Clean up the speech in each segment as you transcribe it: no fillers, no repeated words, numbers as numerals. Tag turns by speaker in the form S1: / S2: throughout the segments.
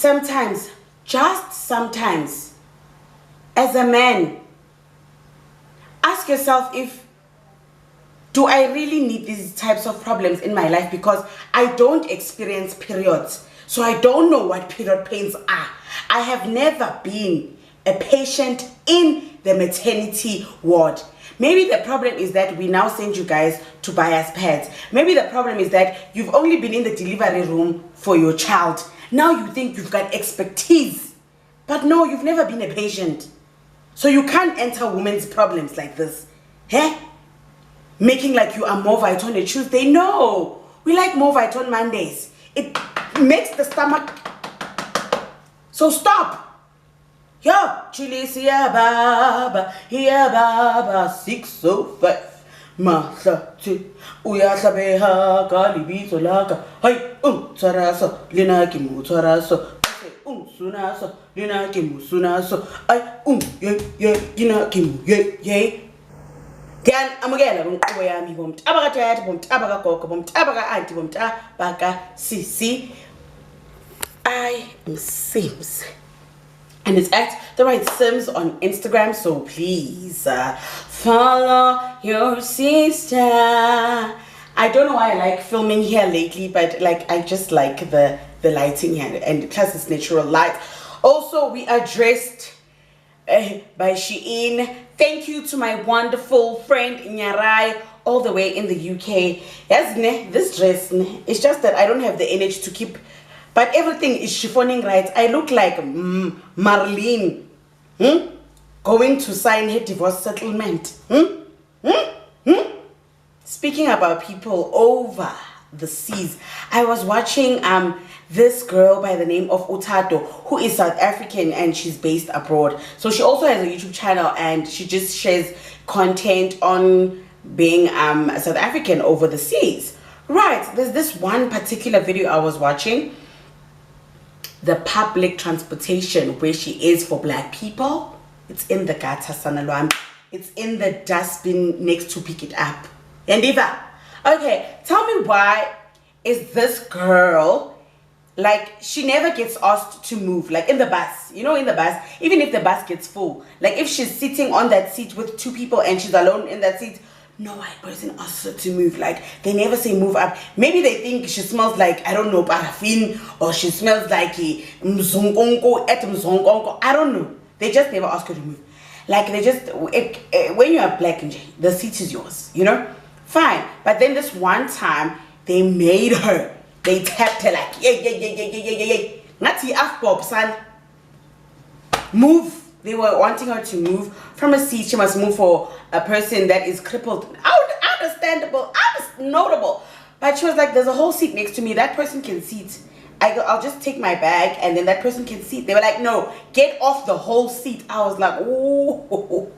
S1: sometimes, just sometimes, as a man, ask yourself do I really need these types of problems in my life? Because I don't experience periods. So I don't know what period pains are. I have never been a patient in the maternity ward. Maybe the problem is that we now send you guys to buy us pads. Maybe the problem is that you've only been in the delivery room for your child. Now you think you've got expertise. But no, you've never been a patient. So you can't enter women's problems like this. Eh? Making like you are more on a Tuesday. No, we like more on Mondays. It makes the stomach. So stop. Yo, chili siya baba, hiya baba, 605. Mahlati, uyahlabeha kalibito laka. Hay, tsaraso, linaki mu tsaraso. Sunaso, linaki mu sunaso. Ay, ye, linaki mu, ye. Then amukela bomqobo yami bomtaba ka tata bomtaba ka gogo bomtaba ka auntie bomtaba ka sisi. I am Sims, and it's at the right Sims on Instagram, so please follow your sister. I don't know why I like filming here lately, but like I just like the lighting here, and plus it's natural light. Also, we are dressed by Shein. Thank you to my wonderful friend Nyarai, all the way in the UK. Yes, this dress, it's just that I don't have the energy to keep, but everything is chiffoning right. I look like Marlene going to sign her divorce settlement. Speaking about people over the seas, I was watching this girl by the name of Thato, who is South African and she's based abroad. So she also has a YouTube channel and she just shares content on being South African over the seas. Right, there's this one particular video I was watching, the public transportation where she is for black people. It's in the gutter, Sanalwam. It's in the dustbin next to pick it up. And Eva, okay, tell me why is this girl, like, she never gets asked to move, like in the bus, you know, in the bus, even if the bus gets full, like if she's sitting on that seat with two people and she's alone in that seat, no white person asks her to move. Like, they never say move up. Maybe they think she smells like, I don't know, paraffin, or she smells like a mzongongo at mzongongo. I don't know. They just never ask her to move. Like, they just, when you are black, the seat is yours, you know? Fine. But then this one time, they made her. They tapped her like, yeah. Nati afbob, son. Move. They were wanting her to move from a seat. She must move for a person that is crippled. Understandable. Notable. But she was like, there's a whole seat next to me. That person can sit. I'll just take my bag and then that person can sit. They were like, no, get off the whole seat. I was like, ooh.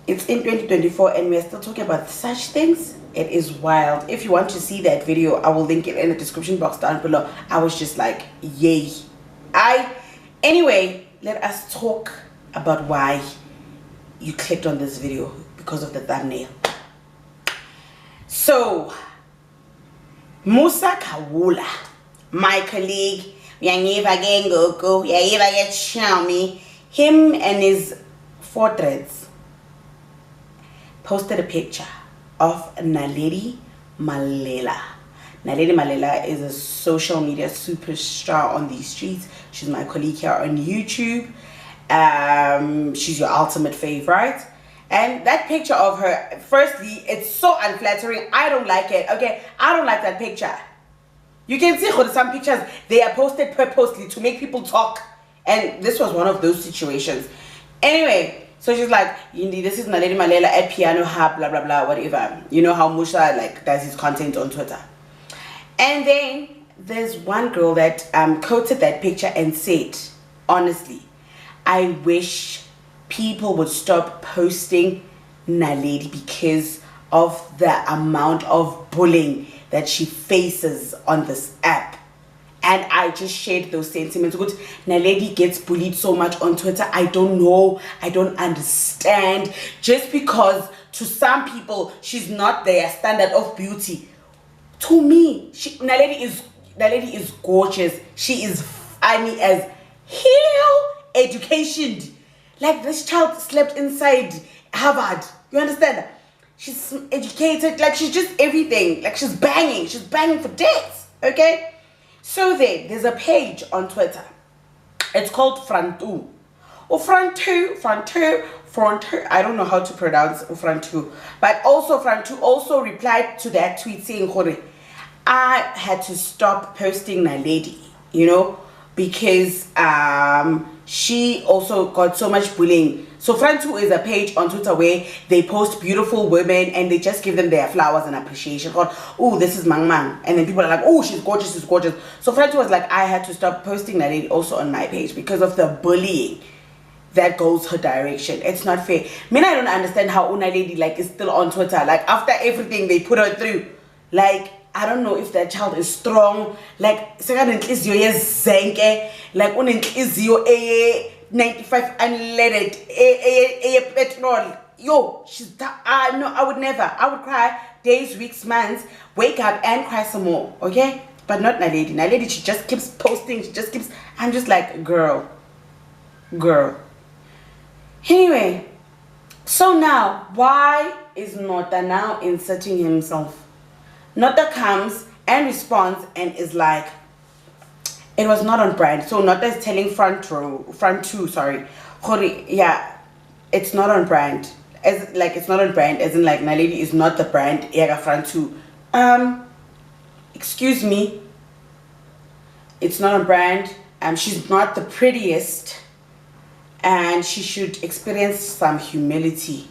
S1: It's in 2024 and we're still talking about such things. It is wild. If you want to see that video, I will link it in the description box down below. I was just like, yay. Anyway, let us talk about why you clicked on this video, because of the thumbnail. So, Musa Kawula, my colleague, him and his 4 threads posted a picture of Naledi Mallela. Naledi Mallela is a social media superstar on these streets. She's my colleague here on YouTube. She's your ultimate favorite. And that picture of her, firstly, it's so unflattering. I don't like it. Okay, I don't like that picture. You can see some pictures, they are posted purposely to make people talk. And this was one of those situations. Anyway, so she's like, this is Naledi Mallela at Piano Hub, blah, blah, blah, whatever. You know how Musha like does his content on Twitter. And then there's one girl that quoted that picture and said, honestly, I wish people would stop posting Naledi because of the amount of bullying that she faces on this app. And I just shared those sentiments. Good, Naledi gets bullied so much on Twitter. I don't know. I don't understand. Just because to some people she's not their standard of beauty. To me, Naledi is that lady is gorgeous. She is funny as hell, educated. Like this child slept inside Harvard. You understand? She's educated, like she's just everything. Like she's banging for days. Okay? So there's a page on Twitter. It's called Frantu. Frantu. I don't know how to pronounce Frantu. But also Frantu also replied to that tweet saying, I had to stop posting Naledi, you know, because she also got so much bullying. So Frantu is a page on Twitter where they post beautiful women and they just give them their flowers and appreciation. Oh, this is Mang Mang. And then people are like, oh, she's gorgeous, she's gorgeous. So Frantu was like, I had to stop posting Naledi also on my page because of the bullying that goes her direction. It's not fair. I don't understand how Naledi like is still on Twitter. Like after everything they put her through. Like, I don't know if that child is strong. Like, like 95 unleaded petrol. Yo, she's no, I would never. I would cry days, weeks, months, wake up and cry some more. Okay? But not Naledi. Naledi, she just keeps posting. She just keeps. I'm just like, girl. Anyway, so now why is Nota now inserting himself? Nota comes and responds and is like, it was not on brand. So Nota is telling Frantu, sorry, yeah, it's not on brand. As like it's not on brand, as in like Naledi is not the brand. Yaga Frantu, excuse me, it's not on brand. She's not the prettiest, and she should experience some humility.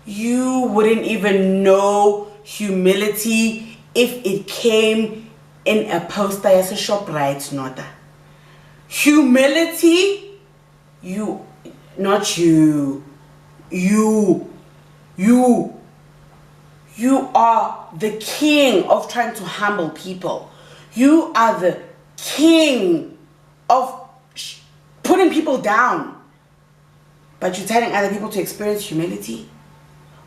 S1: You wouldn't even know humility if it came in a poster as a shop, right? Nota. Humility, you are the king of trying to humble people. You are the king of putting people down. But you're telling other people to experience humility?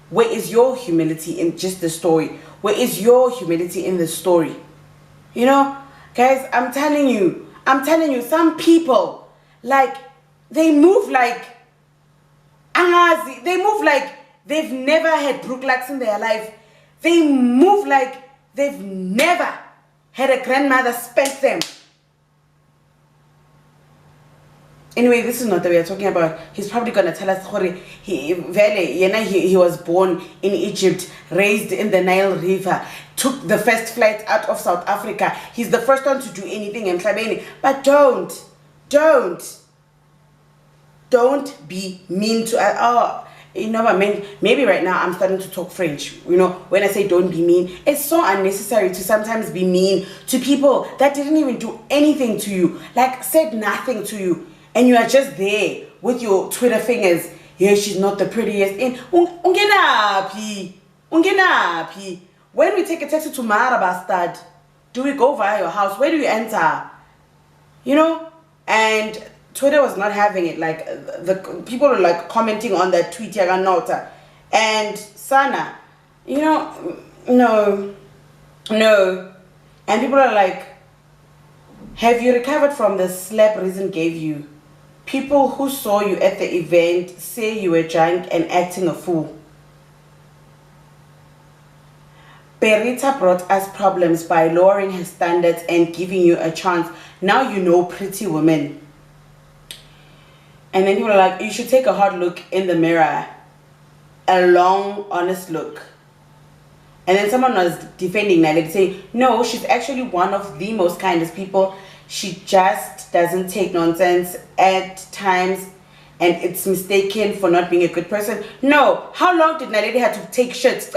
S1: Where is your humility in just the story? Where is your humility in the story? You know, guys, I'm telling you, some people, like, they move like they've never had Brooklaks in their life. They move like they've never had a grandmother spank them. Anyway, this is not that we are talking about. He's probably going to tell us he was born in Egypt, raised in the Nile River, took the first flight out of South Africa. He's the first one to do anything in Mhlabeni. But don't be mean to you know what I mean? Maybe right now I'm starting to talk French. You know, when I say don't be mean, it's so unnecessary to sometimes be mean to people that didn't even do anything to you, like said nothing to you. And you are just there with your Twitter fingers. Yeah, she's not the prettiest. Ungenapi. When we take a taxi to Mara Bastard, do we go via your house? Where do we enter? You know? And Twitter was not having it. Like, the people were like commenting on that tweet, Yaga Nota. And Sana, you know, no. And people are like, have you recovered from the slap Reason gave you? People who saw you at the event say you were drunk and acting a fool. Berita brought us problems by lowering her standards and giving you a chance. Now you know pretty women. And then people are like, you should take a hard look in the mirror. A long, honest look. And then someone was defending Naledi, saying, no, she's actually one of the most kindest people. She just doesn't take nonsense at times, and it's mistaken for not being a good person. No, how long did Naledi have to take shit?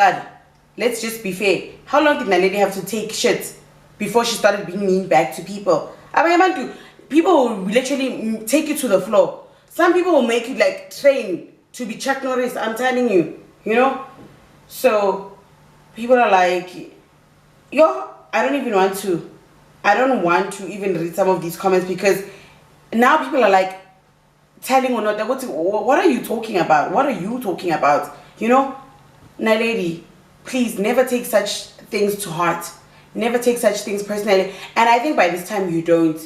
S1: Let's just be fair. How long did Naledi have to take shit before she started being mean back to people? I mean, people will literally take you to the floor. Some people will make you like train to be Chuck Norris, I'm telling you, you know? So people are like, yo, I don't want to even read some of these comments, because now people are like telling Onota, what are you talking about? What are you talking about? You know, Naledi, please never take such things to heart. Never take such things personally. And I think by this time you don't.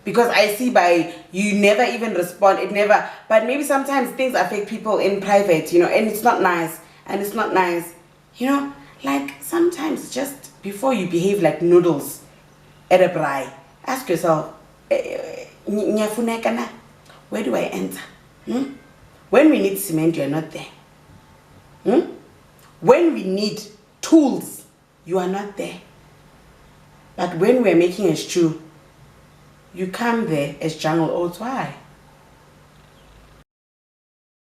S1: Because I see by you never even respond. It never. But maybe sometimes things affect people in private, you know, and it's not nice. And it's not nice. You know, like sometimes just before you behave like noodles at a braai, ask yourself, where do I enter? When we need cement, you are not there. When we need tools, you are not there. But when we are making a stew, you come there as jungle oats. Why?